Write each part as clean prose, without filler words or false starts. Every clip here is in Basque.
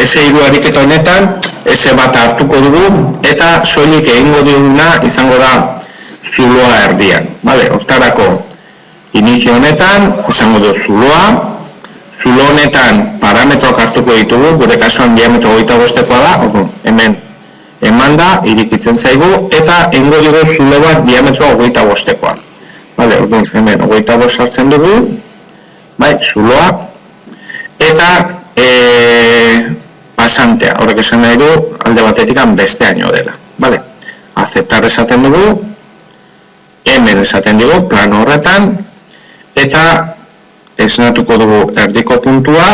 S3 ariketa honetan S bat hartuko dugu eta soilik egingo diguna izango da zuloa erdian. Vale, hortarako inizio honetan izango du zuloa. Zulo honetan parametroak hartuko ditugu, gure kasuan diametro 25koa da, hemen eman da, irikitzen zaigu, eta egingo dugu zulo bat diametro 25koa. Vale, hemen 25 sartzen dugu, bai, zuloa, eta pasantea, horrek esan nahi du, alde batetik besteaino dela. Vale, aceptar esaten dugu, hemen esaten dugu, plano horretan, eta esnatuko dugu erdiko puntua,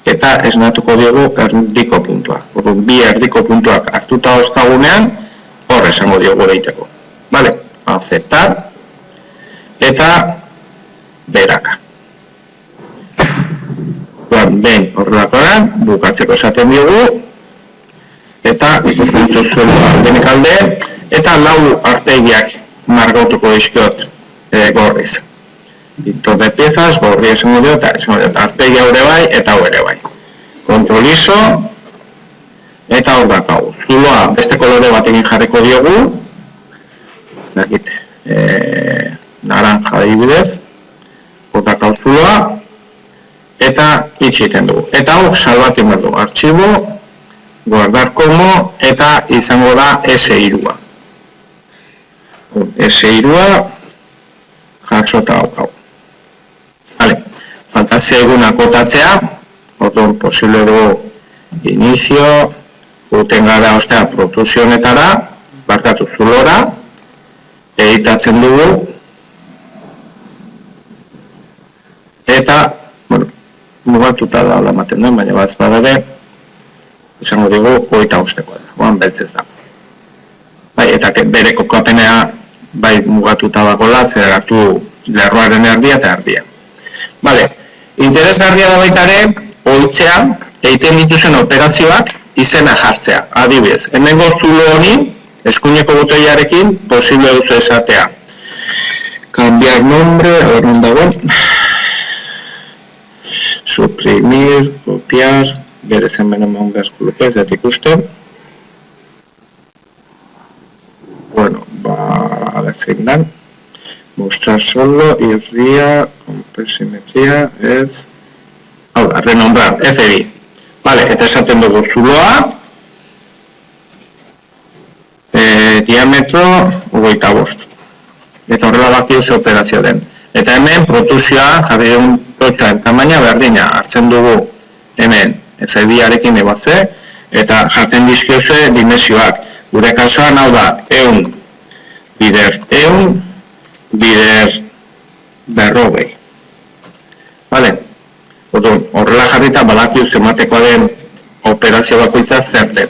eta esnatuko dugu erdiko puntua. Bi erdiko puntuak hartuta dauzkagunean, hor esango diogu deiteko. Vale, aceptar, eta beraka. Behin horrelakoan, bukatzeko esaten diogu, eta ikusten zuzuela aldenik alde, eta lau artegiak margautuko dizkiot gorriz. Pintor de piezas, gorri esango dio, eta arpegia hori bai, eta hori bai. Kontrol ISO, eta hor dakau. Zuloa beste kolore batekin jarriko diogu, ez dakit, naranja adibidez, hor dakau zuloa, eta itxiten dugu. Eta hor salbatu behar dugu. Artxibo, guardar como, eta izango da S3. S3 jasota daukau. Falta zaigun akotatzea, orduan posible dugu inizio, guten gara ostea protuzio honetara, barkatu zulora, editatzen dugu, eta, bueno, mugatuta da ematen duen, baina bat badare, izango dugu 25koa da, oan beltzez da. Bai, eta bere kokapenea, bai mugatuta dagoela, zer hartu lerroaren erdia eta erdia. Vale, interesgarria da baita ere, ohitzea, egiten dituzen operazioak izena jartzea. Adibidez, hemengo zulo honi, eskuineko botoiarekin, posible duzu esatea. Cambiar nombre, a ver, non dago. Suprimir, copiar, berez hemen eman beharko luke, ez dut ikusten. Bueno, a ver, zein dan. Mostrar solo, irria, simetría, ez... Hau da, renombrar, FB. Vale, eta esaten dugu zuloa, diametro 25. Eta horrela baki oso operazio den. Eta hemen protuzioa jarri dugun totzaren tamaina berdina hartzen dugu hemen FB-arekin ebatze, eta jartzen dizkiozue dimensioak. Gure kasuan hau da, 100 bider 100 bider 50. Vale? Horrela jarrita badakiu zenbatekoa den operazio bakoitza zer den.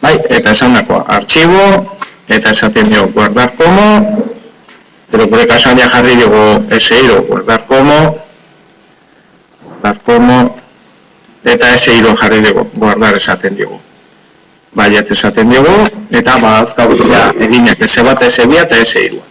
Bai, eta esan dakoa, artxibo, eta esaten dio guardar como, pero gure kasuan ja jarri dugu S3, guardar como, eta S3 jarri dugu, guardar esaten dugu. Baiat esaten dugu, eta badazkagu eginak S1, S2 eta S3.